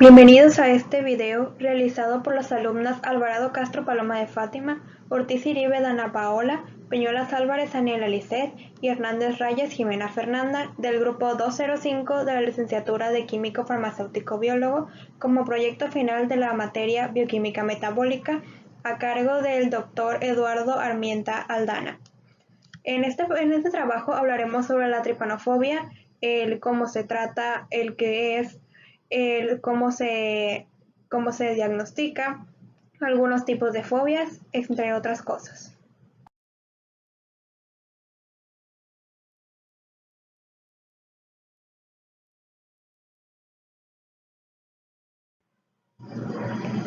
Bienvenidos a este video realizado por las alumnas Alvarado Castro Paloma de Fátima, Ortiz Iribe Dana Paola, Peñuelas Álvarez Daniela Lisset y Hernández Rayas Jimena Fernanda del grupo 205 de la licenciatura de Químico Farmacéutico Biólogo como proyecto final de la materia Bioquímica Metabólica a cargo del Dr. Eduardo Armienta Aldana. En este trabajo hablaremos sobre la tripanofobia, el cómo se trata, el qué es, cómo se diagnostica, algunos tipos de fobias, entre otras cosas.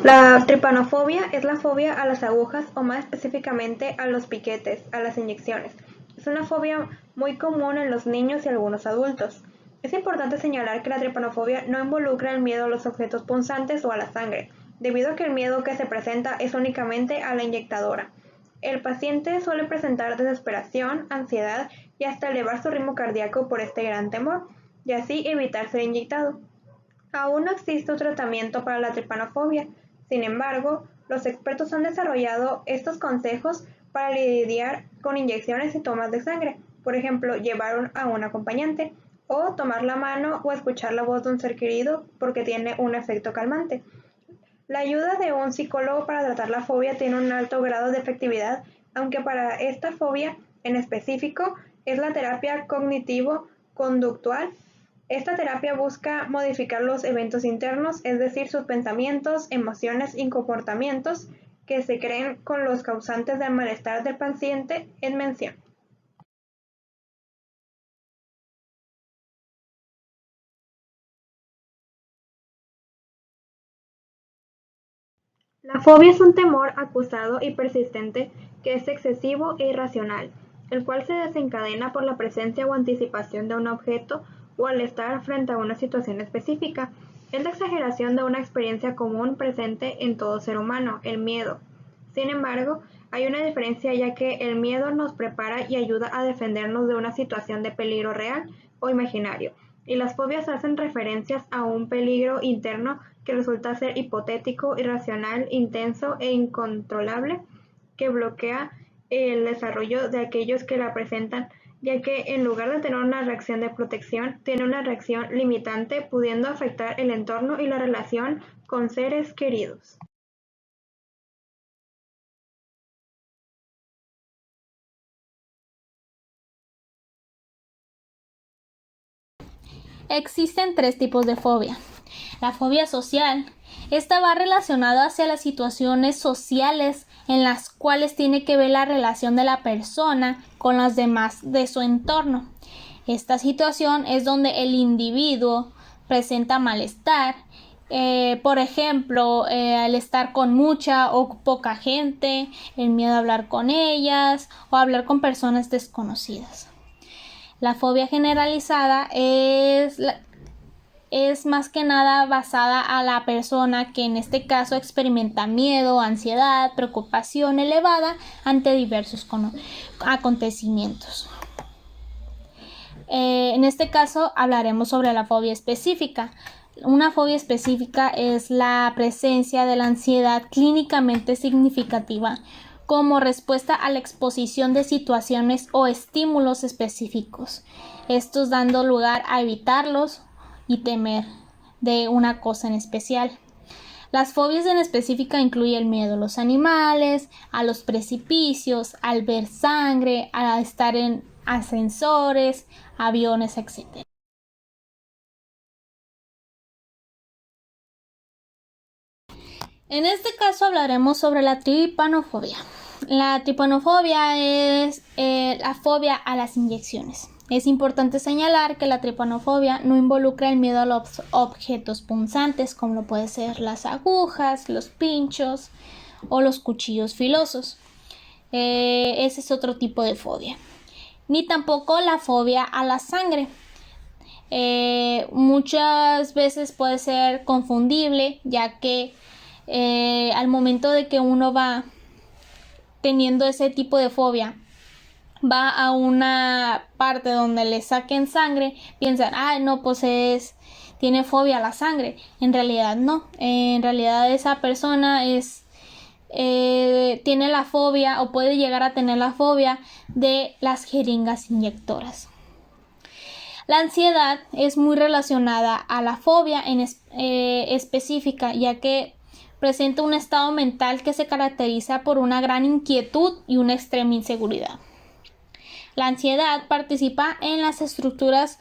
La tripanofobia es la fobia a las agujas o más específicamente a los piquetes, a las inyecciones. Es una fobia muy común en los niños y algunos adultos. Es importante señalar que la tripanofobia no involucra el miedo a los objetos punzantes o a la sangre, debido a que el miedo que se presenta es únicamente a la inyectadora. El paciente suele presentar desesperación, ansiedad y hasta elevar su ritmo cardíaco por este gran temor, y así evitar ser inyectado. Aún no existe un tratamiento para la tripanofobia. Sin embargo, los expertos han desarrollado estos consejos para lidiar con inyecciones y tomas de sangre, por ejemplo, llevar a un acompañante, o tomar la mano o escuchar la voz de un ser querido porque tiene un efecto calmante. La ayuda de un psicólogo para tratar la fobia tiene un alto grado de efectividad, aunque para esta fobia en específico es la terapia cognitivo-conductual. Esta terapia busca modificar los eventos internos, es decir, sus pensamientos, emociones y comportamientos que se creen con los causantes del malestar del paciente en mención. La fobia es un temor acusado y persistente que es excesivo e irracional, el cual se desencadena por la presencia o anticipación de un objeto o al estar frente a una situación específica. Es la exageración de una experiencia común presente en todo ser humano, el miedo. Sin embargo, hay una diferencia ya que el miedo nos prepara y ayuda a defendernos de una situación de peligro real o imaginario, y las fobias hacen referencias a un peligro interno que resulta ser hipotético, irracional, intenso e incontrolable, que bloquea el desarrollo de aquellos que la presentan, ya que en lugar de tener una reacción de protección, tiene una reacción limitante, pudiendo afectar el entorno y la relación con seres queridos. Existen tres tipos de fobia. La fobia social. Esta va relacionada hacia las situaciones sociales en las cuales tiene que ver la relación de la persona con las demás de su entorno. Esta situación es donde el individuo presenta malestar, por ejemplo, el estar con mucha o poca gente, el miedo a hablar con ellas o hablar con personas desconocidas. La fobia generalizada es más que nada basada a la persona que en este caso experimenta miedo, ansiedad, preocupación elevada ante diversos acontecimientos. En este caso hablaremos sobre la fobia específica. Una fobia específica es la presencia de la ansiedad clínicamente significativa como respuesta a la exposición de situaciones o estímulos específicos, estos dando lugar a evitarlos y temer de una cosa en especial. Las fobias en específica incluyen el miedo a los animales, a los precipicios, al ver sangre, a estar en ascensores, aviones, etc. En este caso hablaremos sobre la tripanofobia. La tripanofobia es la fobia a las inyecciones. Es importante señalar que la tripanofobia no involucra el miedo a los objetos punzantes, como lo pueden ser las agujas, los pinchos o los cuchillos filosos. Ese es otro tipo de fobia. Ni tampoco la fobia a la sangre. Muchas veces puede ser confundible, ya que al momento de que uno va teniendo ese tipo de fobia, va a una parte donde le saquen sangre, piensan, no, pues es tiene fobia a la sangre. En realidad no. En realidad esa persona tiene la fobia o puede llegar a tener la fobia de las jeringas inyectoras. La ansiedad es muy relacionada a la fobia específica, ya que presenta un estado mental que se caracteriza por una gran inquietud y una extrema inseguridad. La ansiedad participa en las estructuras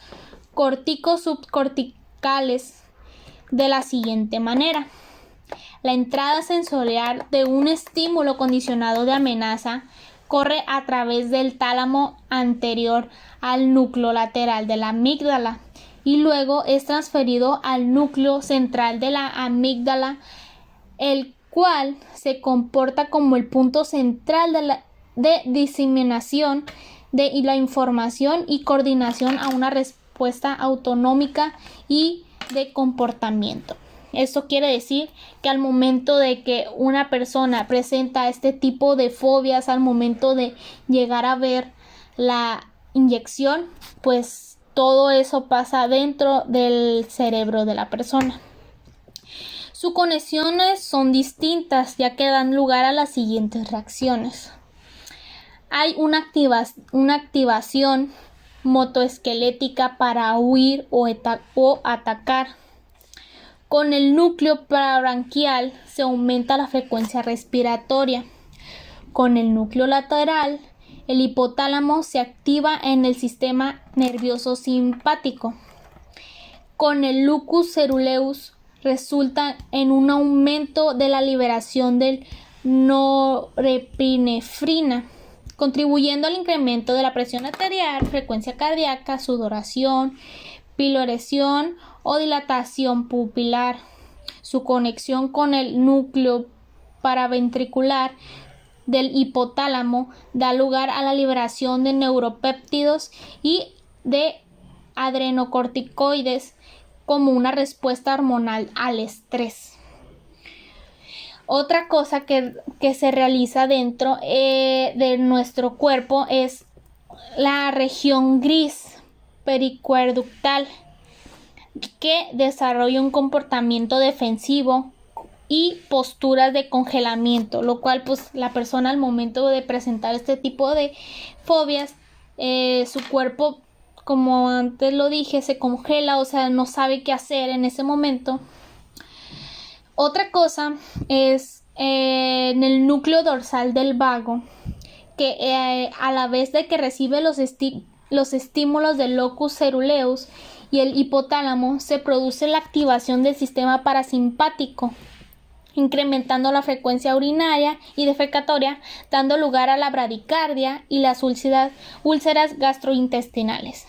cortico-subcorticales de la siguiente manera. La entrada sensorial de un estímulo condicionado de amenaza corre a través del tálamo anterior al núcleo lateral de la amígdala y luego es transferido al núcleo central de la amígdala, el cual se comporta como el punto central de diseminación de la información y coordinación a una respuesta autonómica y de comportamiento. Esto quiere decir que al momento de que una persona presenta este tipo de fobias, al momento de llegar a ver la inyección, pues todo eso pasa dentro del cerebro de la persona. Sus conexiones son distintas, ya que dan lugar a las siguientes reacciones. Hay una activación motoesquelética para huir o atacar. Con el núcleo parabranquial se aumenta la frecuencia respiratoria. Con el núcleo lateral, el hipotálamo se activa en el sistema nervioso simpático. Con el lucus ceruleus resulta en un aumento de la liberación de norepinefrina, contribuyendo al incremento de la presión arterial, frecuencia cardíaca, sudoración, pilorección o dilatación pupilar. Su conexión con el núcleo paraventricular del hipotálamo da lugar a la liberación de neuropéptidos y de adrenocorticoides como una respuesta hormonal al estrés. Otra cosa que se realiza dentro de nuestro cuerpo es la región gris pericuerductal, que desarrolla un comportamiento defensivo y posturas de congelamiento, lo cual pues la persona al momento de presentar este tipo de fobias, su cuerpo, como antes lo dije, se congela, o sea, no sabe qué hacer en ese momento. Otra cosa es en el núcleo dorsal del vago, que a la vez de que recibe los estímulos del locus ceruleus y el hipotálamo, se produce la activación del sistema parasimpático, incrementando la frecuencia urinaria y defecatoria, dando lugar a la bradicardia y las úlceras gastrointestinales.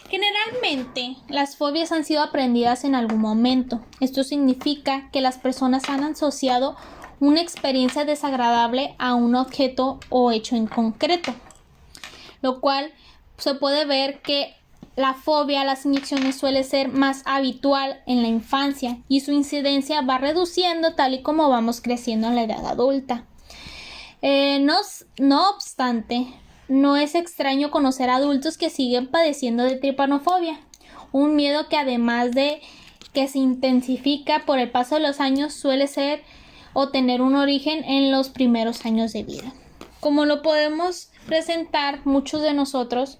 Generalmente, las fobias han sido aprendidas en algún momento. Esto significa que las personas han asociado una experiencia desagradable a un objeto o hecho en concreto, lo cual se puede ver que la fobia a las inyecciones suele ser más habitual en la infancia y su incidencia va reduciendo tal y como vamos creciendo en la edad adulta. No obstante, no es extraño conocer adultos que siguen padeciendo de tripanofobia, un miedo que además de que se intensifica por el paso de los años suele ser o tener un origen en los primeros años de vida. Como lo podemos presentar muchos de nosotros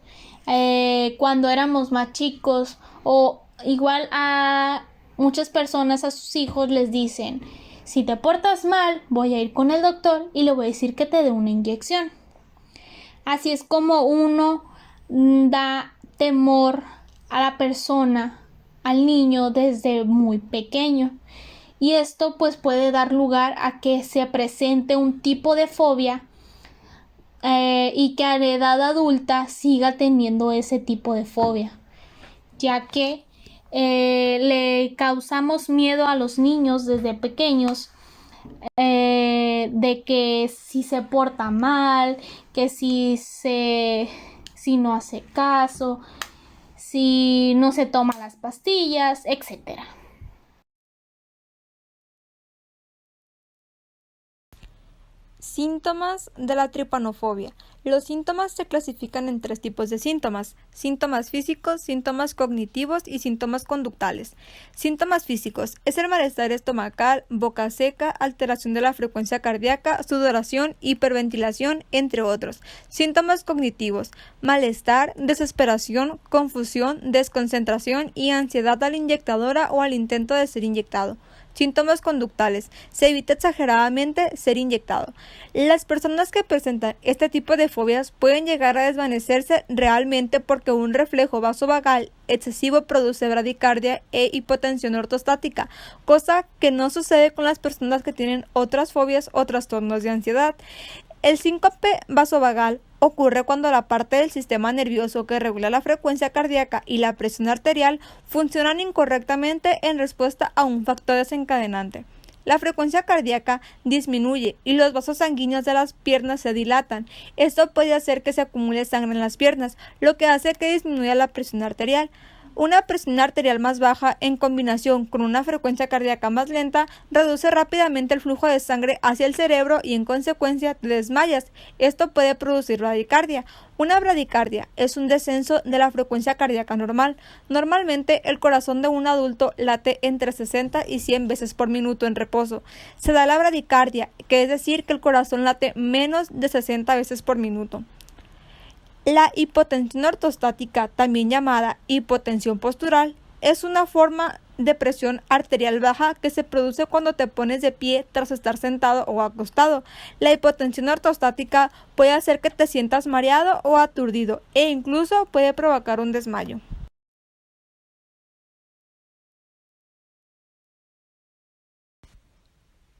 cuando éramos más chicos, o igual a muchas personas, a sus hijos les dicen: si te portas mal, voy a ir con el doctor y le voy a decir que te dé una inyección. Así es como uno da temor a la persona, al niño, desde muy pequeño. Y esto pues puede dar lugar a que se presente un tipo de fobia y que a la edad adulta siga teniendo ese tipo de fobia, ya que le causamos miedo a los niños desde pequeños, de que si se porta mal, que si no hace caso, si no se toma las pastillas, etcétera. Síntomas de la tripanofobia. Los síntomas se clasifican en 3 tipos de síntomas: síntomas físicos, síntomas cognitivos y síntomas conductuales. Síntomas físicos: es el malestar estomacal, boca seca, alteración de la frecuencia cardíaca, sudoración, hiperventilación, entre otros. Síntomas cognitivos: malestar, desesperación, confusión, desconcentración y ansiedad a la inyectadora o al intento de ser inyectado. Síntomas conductuales: se evita exageradamente ser inyectado. Las personas que presentan este tipo de fobias pueden llegar a desvanecerse realmente porque un reflejo vasovagal excesivo produce bradicardia e hipotensión ortostática, cosa que no sucede con las personas que tienen otras fobias o trastornos de ansiedad. El síncope vasovagal ocurre cuando la parte del sistema nervioso que regula la frecuencia cardíaca y la presión arterial funcionan incorrectamente en respuesta a un factor desencadenante. La frecuencia cardíaca disminuye y los vasos sanguíneos de las piernas se dilatan. Esto puede hacer que se acumule sangre en las piernas, lo que hace que disminuya la presión arterial. Una presión arterial más baja en combinación con una frecuencia cardíaca más lenta reduce rápidamente el flujo de sangre hacia el cerebro y en consecuencia te desmayas. Esto puede producir bradicardia. Una bradicardia es un descenso de la frecuencia cardíaca normal. Normalmente el corazón de un adulto late entre 60 y 100 veces por minuto en reposo. Se da la bradicardia, que es decir que el corazón late menos de 60 veces por minuto. La hipotensión ortostática, también llamada hipotensión postural, es una forma de presión arterial baja que se produce cuando te pones de pie tras estar sentado o acostado. La hipotensión ortostática puede hacer que te sientas mareado o aturdido e incluso puede provocar un desmayo.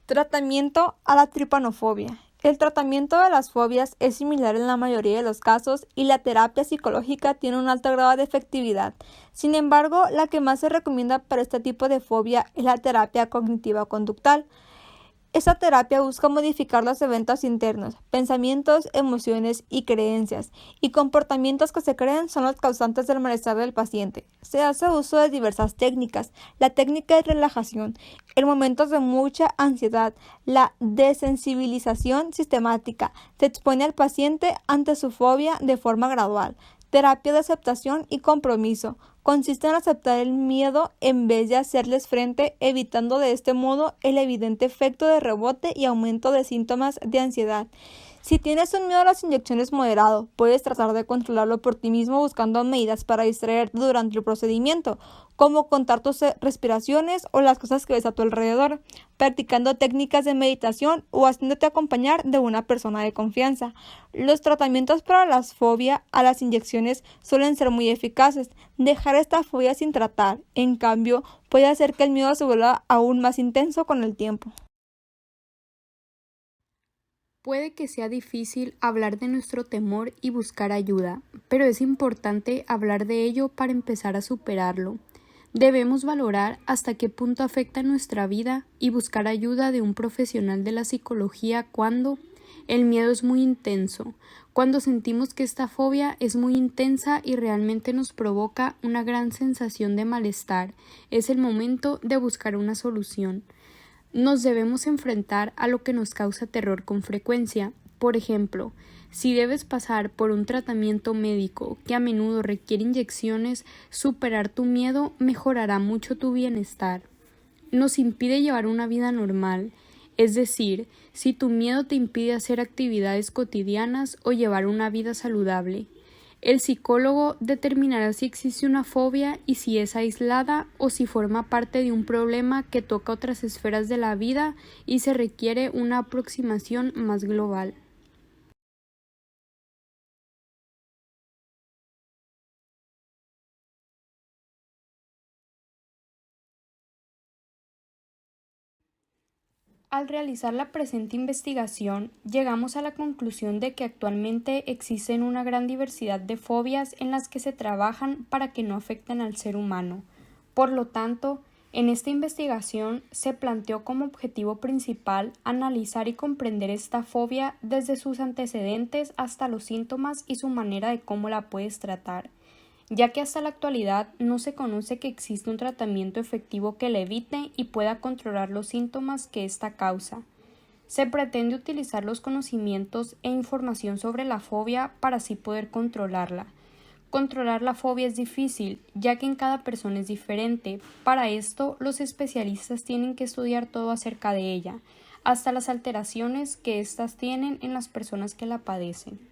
Tratamiento a la tripanofobia. El tratamiento de las fobias es similar en la mayoría de los casos y la terapia psicológica tiene un alto grado de efectividad. Sin embargo, la que más se recomienda para este tipo de fobia es la terapia cognitiva conductual. Esta terapia busca modificar los eventos internos, pensamientos, emociones y creencias, y comportamientos que se creen son los causantes del malestar del paciente. Se hace uso de diversas técnicas: la técnica de relajación, en momentos de mucha ansiedad, la desensibilización sistemática, se expone al paciente ante su fobia de forma gradual. Terapia de aceptación y compromiso. Consiste en aceptar el miedo en vez de hacerles frente, evitando de este modo el evidente efecto de rebote y aumento de síntomas de ansiedad. Si tienes un miedo a las inyecciones moderado, puedes tratar de controlarlo por ti mismo buscando medidas para distraerte durante el procedimiento, como contar tus respiraciones o las cosas que ves a tu alrededor, practicando técnicas de meditación o haciéndote acompañar de una persona de confianza. Los tratamientos para la fobia a las inyecciones suelen ser muy eficaces. Dejar esta fobia sin tratar, en cambio, puede hacer que el miedo se vuelva aún más intenso con el tiempo. Puede que sea difícil hablar de nuestro temor y buscar ayuda, pero es importante hablar de ello para empezar a superarlo. Debemos valorar hasta qué punto afecta nuestra vida y buscar ayuda de un profesional de la psicología cuando el miedo es muy intenso, cuando sentimos que esta fobia es muy intensa y realmente nos provoca una gran sensación de malestar. Es el momento de buscar una solución. Nos debemos enfrentar a lo que nos causa terror con frecuencia. Por ejemplo, si debes pasar por un tratamiento médico que a menudo requiere inyecciones, superar tu miedo mejorará mucho tu bienestar. Nos impide llevar una vida normal, es decir, si tu miedo te impide hacer actividades cotidianas o llevar una vida saludable. El psicólogo determinará si existe una fobia y si es aislada o si forma parte de un problema que toca otras esferas de la vida y se requiere una aproximación más global. Al realizar la presente investigación, llegamos a la conclusión de que actualmente existen una gran diversidad de fobias en las que se trabajan para que no afecten al ser humano. Por lo tanto, en esta investigación se planteó como objetivo principal analizar y comprender esta fobia desde sus antecedentes hasta los síntomas y su manera de cómo la puedes tratar, ya que hasta la actualidad no se conoce que existe un tratamiento efectivo que la evite y pueda controlar los síntomas que esta causa. Se pretende utilizar los conocimientos e información sobre la fobia para así poder controlarla. Controlar la fobia es difícil, ya que en cada persona es diferente. Para esto, los especialistas tienen que estudiar todo acerca de ella, hasta las alteraciones que éstas tienen en las personas que la padecen.